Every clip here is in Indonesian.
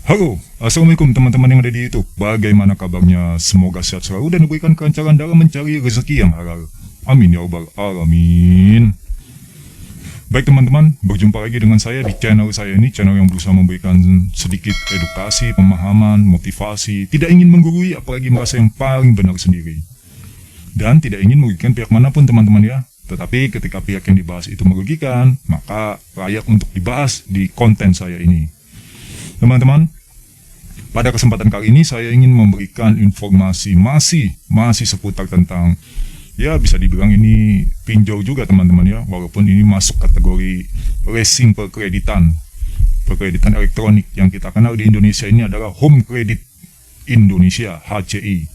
Halo, Assalamualaikum teman-teman yang ada di YouTube. Bagaimana kabarnya? Semoga sehat selalu dan diberikan kelancaran dalam mencari rezeki yang halal. Amin ya rabbal alamin. Baik teman-teman, berjumpa lagi dengan saya di channel saya ini, channel yang berusaha memberikan sedikit edukasi, pemahaman, motivasi, tidak ingin menggurui apalagi merasa yang paling benar sendiri. Dan tidak ingin merugikan pihak manapun teman-teman ya. Tetapi ketika pihak yang dibahas itu merugikan, maka layak untuk dibahas di konten saya ini. Teman-teman, pada kesempatan kali ini saya ingin memberikan informasi masih seputar tentang, ya bisa dibilang ini pinjol juga teman-teman ya, walaupun ini masuk kategori leasing perkreditan elektronik. Yang kita kenal di Indonesia ini adalah Home Credit Indonesia, HCI.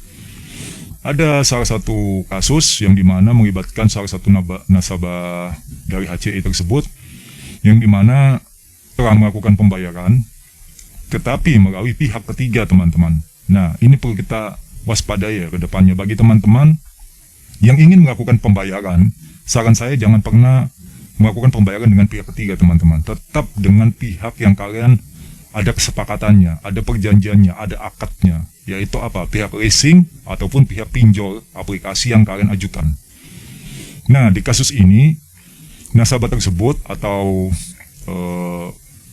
Ada salah satu kasus yang dimana melibatkan salah satu nasabah dari HCI tersebut, yang dimana telah melakukan pembayaran tetapi melalui pihak ketiga teman-teman. Nah, ini perlu kita waspadai ya ke depannya. Bagi teman-teman yang ingin melakukan pembayaran, saran saya jangan pernah melakukan pembayaran dengan pihak ketiga teman-teman. Tetap dengan pihak yang kalian ada kesepakatannya, ada perjanjiannya, ada akadnya. Yaitu apa? Pihak leasing ataupun pihak pinjol aplikasi yang kalian ajukan. Nah, di kasus ini nasabah tersebut atau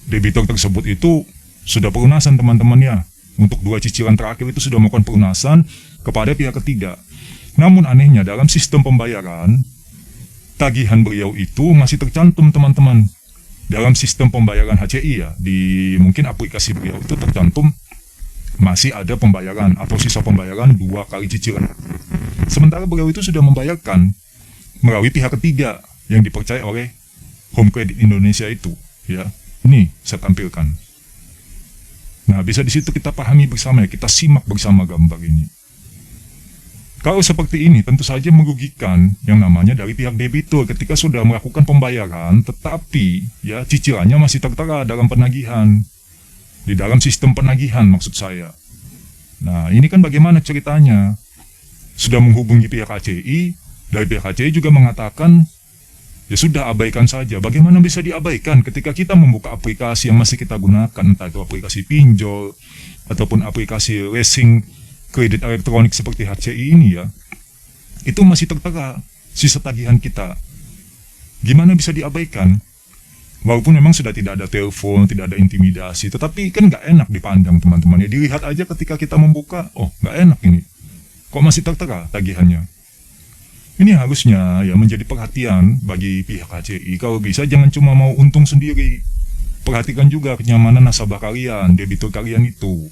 debitur tersebut itu sudah pelunasan teman-teman ya. Untuk 2 cicilan terakhir itu sudah melakukan pelunasan kepada pihak ketiga. Namun anehnya dalam sistem pembayaran, tagihan beliau itu masih tercantum teman-teman. Dalam sistem pembayaran HCI ya, di mungkin aplikasi beliau itu tercantum masih ada pembayaran atau sisa pembayaran 2 kali cicilan. Sementara beliau itu sudah membayarkan melalui pihak ketiga yang dipercaya oleh Home Credit Indonesia itu ya. Ini saya tampilkan. Nah, bisa di situ kita pahami bersama ya, kita simak bersama gambar ini. Kalau seperti ini tentu saja merugikan yang namanya dari pihak debitur ketika sudah melakukan pembayaran tetapi ya cicilannya masih tertera dalam penagihan. Di dalam sistem penagihan maksud saya. Nah, ini kan bagaimana ceritanya? Sudah menghubungi pihak HCI, dari pihak HCI juga mengatakan ya sudah, abaikan saja. Bagaimana bisa diabaikan ketika kita membuka aplikasi yang masih kita gunakan, entah itu aplikasi pinjol ataupun aplikasi leasing kredit elektronik seperti HCI ini ya, itu masih tertera sisa tagihan kita. Gimana bisa diabaikan? Walaupun memang sudah tidak ada telepon, tidak ada intimidasi, tetapi kan nggak enak dipandang teman-teman ya. Dilihat aja ketika kita membuka, oh nggak enak ini, kok masih tertera tagihannya. Ini harusnya ya menjadi perhatian bagi pihak HCI. Kalau bisa jangan cuma mau untung sendiri. Perhatikan juga kenyamanan nasabah kalian, debitur kalian itu.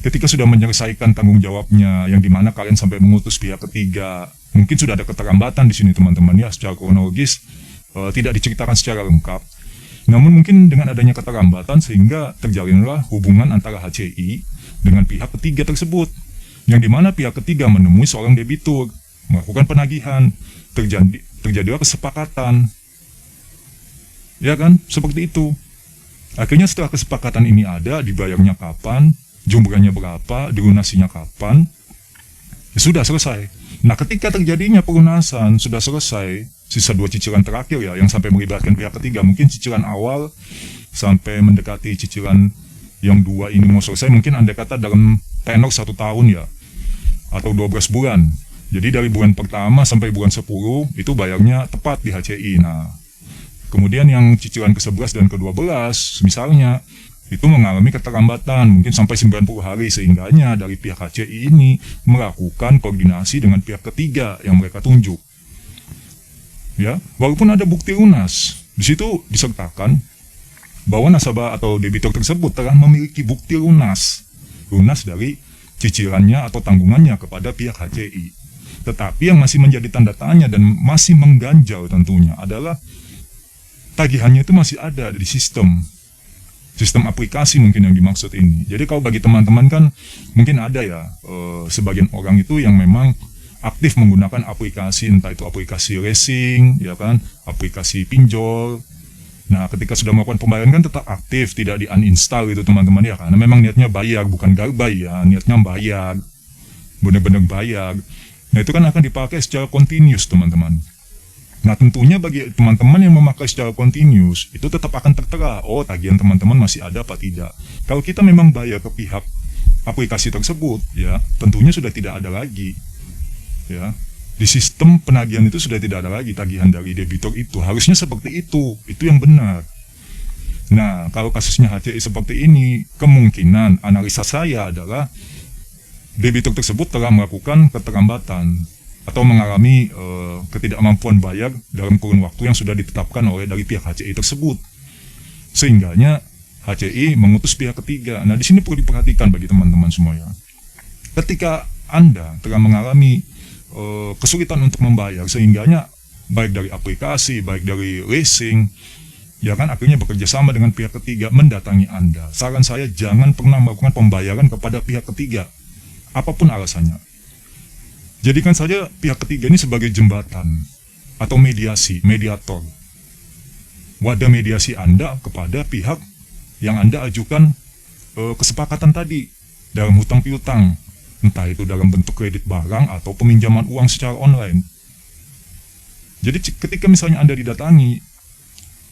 Ketika sudah menyelesaikan tanggung jawabnya, yang dimana kalian sampai mengutus pihak ketiga, mungkin sudah ada keterlambatan di sini teman-teman ya, secara kronologis tidak diceritakan secara lengkap. Namun mungkin dengan adanya keterlambatan sehingga terjalinlah hubungan antara HCI dengan pihak ketiga tersebut, yang dimana pihak ketiga menemui seorang debitur, melakukan penagihan, terjadilah kesepakatan, ya kan, seperti itu. Akhirnya setelah kesepakatan ini ada, dibayarnya kapan, jumlahnya berapa, dilunasinya kapan, ya sudah selesai. Nah, ketika terjadinya pelunasan, sudah selesai, sisa 2 cicilan terakhir ya, yang sampai melibatkan pihak ketiga, mungkin cicilan awal sampai mendekati cicilan yang 2 ini mau selesai, mungkin anda kata dalam tenor 1 tahun ya, atau 12 bulan. Jadi dari bulan pertama sampai bulan 10 itu bayarnya tepat di HCI. Nah, kemudian yang cicilan ke-11 dan ke-12 misalnya itu mengalami keterlambatan mungkin sampai 90 hari, sehingganya dari pihak HCI ini melakukan koordinasi dengan pihak ketiga yang mereka tunjuk. Ya, walaupun ada bukti lunas, di situ disertakan bahwa nasabah atau debitur tersebut telah memiliki bukti lunas dari cicilannya atau tanggungannya kepada pihak HCI. Tetapi yang masih menjadi tanda tanya dan masih mengganjal tentunya adalah tagihannya itu masih ada di sistem aplikasi mungkin yang dimaksud ini. Jadi kalau bagi teman-teman kan mungkin ada ya sebagian orang itu yang memang aktif menggunakan aplikasi, entah itu aplikasi leasing ya kan, aplikasi pinjol. Nah, ketika sudah melakukan pembayaran kan tetap aktif, tidak di uninstall itu teman-teman ya, karena memang niatnya bayar, bukan garbay ya, niatnya bayar, benar-benar bayar. Nah, itu kan akan dipakai secara continuous teman-teman. Nah tentunya bagi teman-teman yang memakai secara continuous itu tetap akan tertera, oh tagihan teman-teman masih ada apa tidak. Kalau kita memang bayar ke pihak aplikasi tersebut, ya tentunya sudah tidak ada lagi, ya di sistem penagihan itu sudah tidak ada lagi tagihan dari debitur itu. Harusnya seperti itu yang benar. Nah kalau kasusnya HCI seperti ini, kemungkinan analisa saya adalah debitur tersebut telah melakukan keterlambatan atau mengalami ketidakmampuan bayar dalam kurun waktu yang sudah ditetapkan oleh dari pihak HCI tersebut, sehingganya HCI mengutus pihak ketiga. Nah di sini perlu diperhatikan bagi teman-teman semuanya. Ketika Anda telah mengalami kesulitan untuk membayar, sehingganya baik dari aplikasi, baik dari leasing, ya kan akhirnya bekerja sama dengan pihak ketiga mendatangi Anda. Saran saya jangan pernah melakukan pembayaran kepada pihak ketiga, apapun alasannya. Jadikan saja pihak ketiga ini sebagai jembatan atau mediator. Wadah mediasi Anda kepada pihak yang Anda ajukan kesepakatan tadi dalam hutang piutang, entah itu dalam bentuk kredit barang atau peminjaman uang secara online. Jadi ketika misalnya Anda didatangi,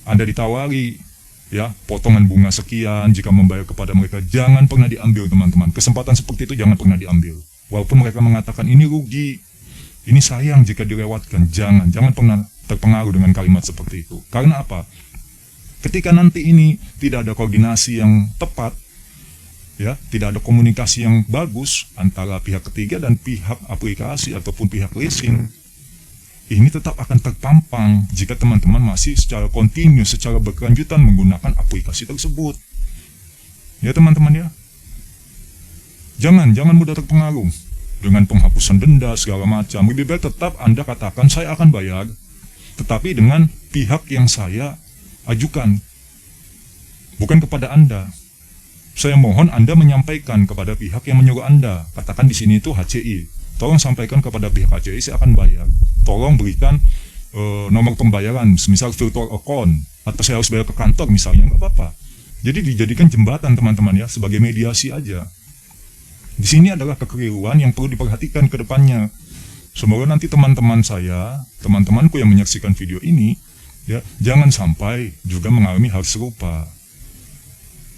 Anda ditawari, ya potongan bunga sekian jika membayar kepada mereka, jangan pernah diambil teman-teman. Kesempatan seperti itu jangan pernah diambil. Walaupun mereka mengatakan ini rugi, ini sayang jika dilewatkan, jangan pernah terpengaruh dengan kalimat seperti itu. Karena apa? Ketika nanti ini tidak ada koordinasi yang tepat, ya, tidak ada komunikasi yang bagus antara pihak ketiga dan pihak aplikasi ataupun pihak leasing, ini tetap akan terpampang jika teman-teman masih secara kontinu, secara berkelanjutan menggunakan aplikasi tersebut. Ya teman-teman ya. Jangan mudah terpengaruh dengan penghapusan denda segala macam. Lebih baik tetap Anda katakan saya akan bayar, tetapi dengan pihak yang saya ajukan, bukan kepada Anda. Saya mohon Anda menyampaikan kepada pihak yang menyuruh Anda. Katakan di sini itu HCI. Tolong sampaikan kepada pihak HCI saya akan bayar. Tolong berikan nomor pembayaran, misal virtual account, atau saya harus bayar ke kantor misalnya, nggak apa-apa. Jadi dijadikan jembatan teman-teman ya, sebagai mediasi aja. Di sini adalah kekeliruan yang perlu diperhatikan ke depannya. Semoga nanti teman-teman saya, teman-temanku yang menyaksikan video ini, ya, jangan sampai juga mengalami hal serupa.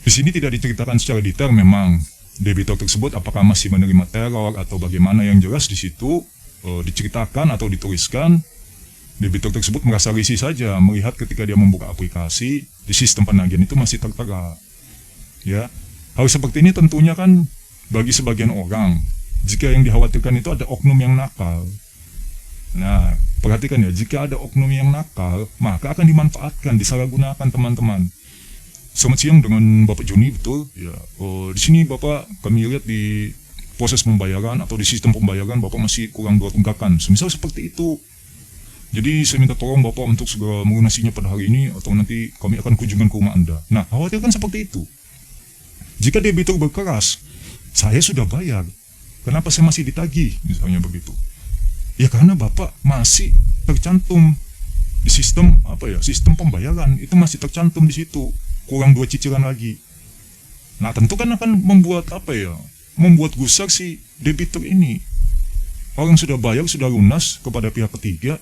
Di sini tidak diceritakan secara detail memang debitur tersebut apakah masih menerima teror atau bagaimana. Yang jelas di situ diceritakan atau dituliskan debitur tersebut merasa risih saja melihat ketika dia membuka aplikasi di sistem penagihan itu masih tertera. Ya, hal seperti ini tentunya kan bagi sebagian orang, jika yang dikhawatirkan itu ada oknum yang nakal. Nah, perhatikan ya, jika ada oknum yang nakal, maka akan dimanfaatkan, disalahgunakan teman-teman. Selamat siang dengan Bapak Joni, betul? Ya, di sini Bapak kami lihat di proses pembayaran atau di sistem pembayaran Bapak masih kurang 2 tunggakan. Semisal seperti itu. Jadi saya minta tolong Bapak untuk segera melunasinya pada hari ini atau nanti kami akan kunjungan ke rumah Anda. Nah, khawatirkan seperti itu. Jika debitur berkeras, saya sudah bayar, kenapa saya masih ditagih, misalnya begitu. Ya karena Bapak masih tercantum di sistem sistem pembayaran itu masih tercantum di situ, kurang 2 cicilan lagi. Nah tentu kan akan membuat membuat gusar si debitur ini. Orang sudah bayar, sudah lunas kepada pihak ketiga,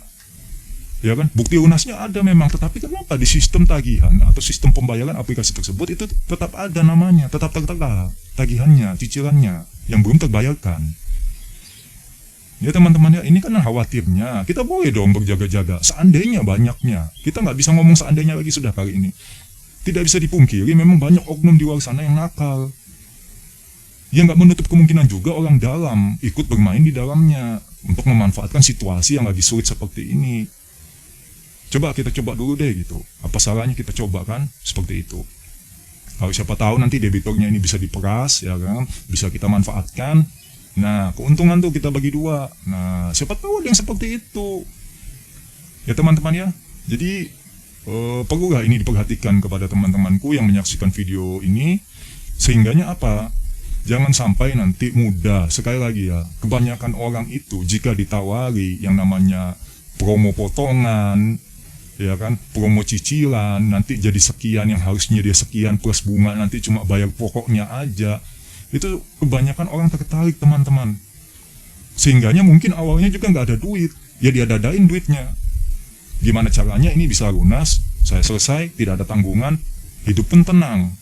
ya kan, bukti lunasnya ada memang, tetapi kenapa di sistem tagihan atau sistem pembayaran aplikasi tersebut itu tetap ada namanya, tetap tertera tagihannya, cicilannya yang belum terbayarkan. Ya teman-teman ya, ini kan khawatirnya kita boleh dong berjaga-jaga. Seandainya banyaknya, kita nggak bisa ngomong seandainya lagi sudah kali ini. Tidak bisa dipungkiri memang banyak oknum di luar sana yang nakal. Ya nggak menutup kemungkinan juga orang dalam ikut bermain di dalamnya untuk memanfaatkan situasi yang lagi sulit seperti ini. Kita coba dulu deh gitu. Apa salahnya kita coba kan seperti itu. Kalau siapa tahu nanti debiturnya ini bisa diperas, ya kan, bisa kita manfaatkan. Nah, keuntungan tuh kita bagi 2. Nah, siapa tahu ada yang seperti itu. Ya teman-teman ya. Jadi perlulah ini diperhatikan kepada teman-temanku yang menyaksikan video ini, sehingganya apa? Jangan sampai nanti mudah. Sekali lagi ya, kebanyakan orang itu jika ditawari yang namanya promo potongan, ya kan, promo cicilan, nanti jadi sekian yang harusnya dia sekian plus bunga, nanti cuma bayar pokoknya aja. Itu kebanyakan orang tertarik teman-teman. Sehingganya mungkin awalnya juga nggak ada duit, ya dia dadain duitnya. Gimana caranya ini bisa lunas, saya selesai, tidak ada tanggungan, hidup pun tenang.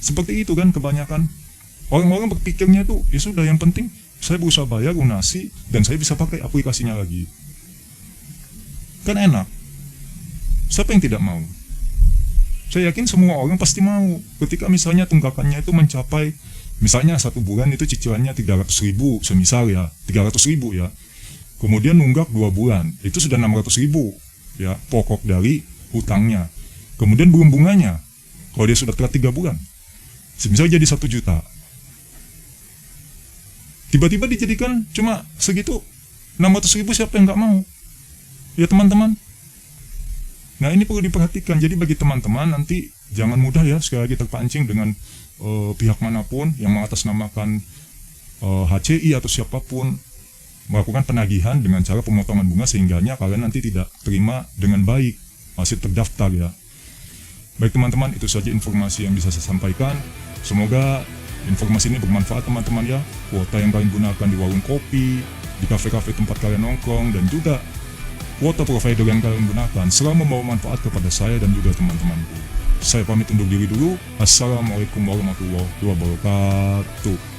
Seperti itu kan kebanyakan. Orang-orang berpikirnya tuh, ya sudah yang penting saya berusaha bayar, lunasi, dan saya bisa pakai aplikasinya lagi. Kan enak. Siapa yang tidak mau? Saya yakin semua orang pasti mau. Ketika misalnya tunggakannya itu mencapai, misalnya 1 bulan itu cicilannya 300.000, semisal ya, 300.000 ya. Kemudian nunggak 2 bulan, itu sudah 600.000 ya, pokok dari hutangnya. Kemudian belum bunganya, kalau dia sudah telat 3 bulan. Semisal jadi 1 juta. Tiba-tiba dijadikan cuma segitu, 600.000, siapa yang nggak mau? Ya teman-teman. Nah ini perlu diperhatikan. Jadi bagi teman-teman nanti jangan mudah ya sekali lagi terpancing dengan pihak manapun yang mengatasnamakan HCI atau siapapun melakukan penagihan dengan cara pemotongan bunga sehingganya kalian nanti tidak terima dengan baik, masih terdaftar ya. Baik teman-teman, itu saja informasi yang bisa saya sampaikan. Semoga informasi ini bermanfaat teman-teman ya. Kuota yang kalian gunakan di warung kopi, di kafe-kafe tempat kalian nongkrong, dan juga kuota provider yang kalian gunakan selalu membawa manfaat kepada saya dan juga teman-temanku. Saya pamit undur diri dulu. Assalamualaikum warahmatullahi wabarakatuh.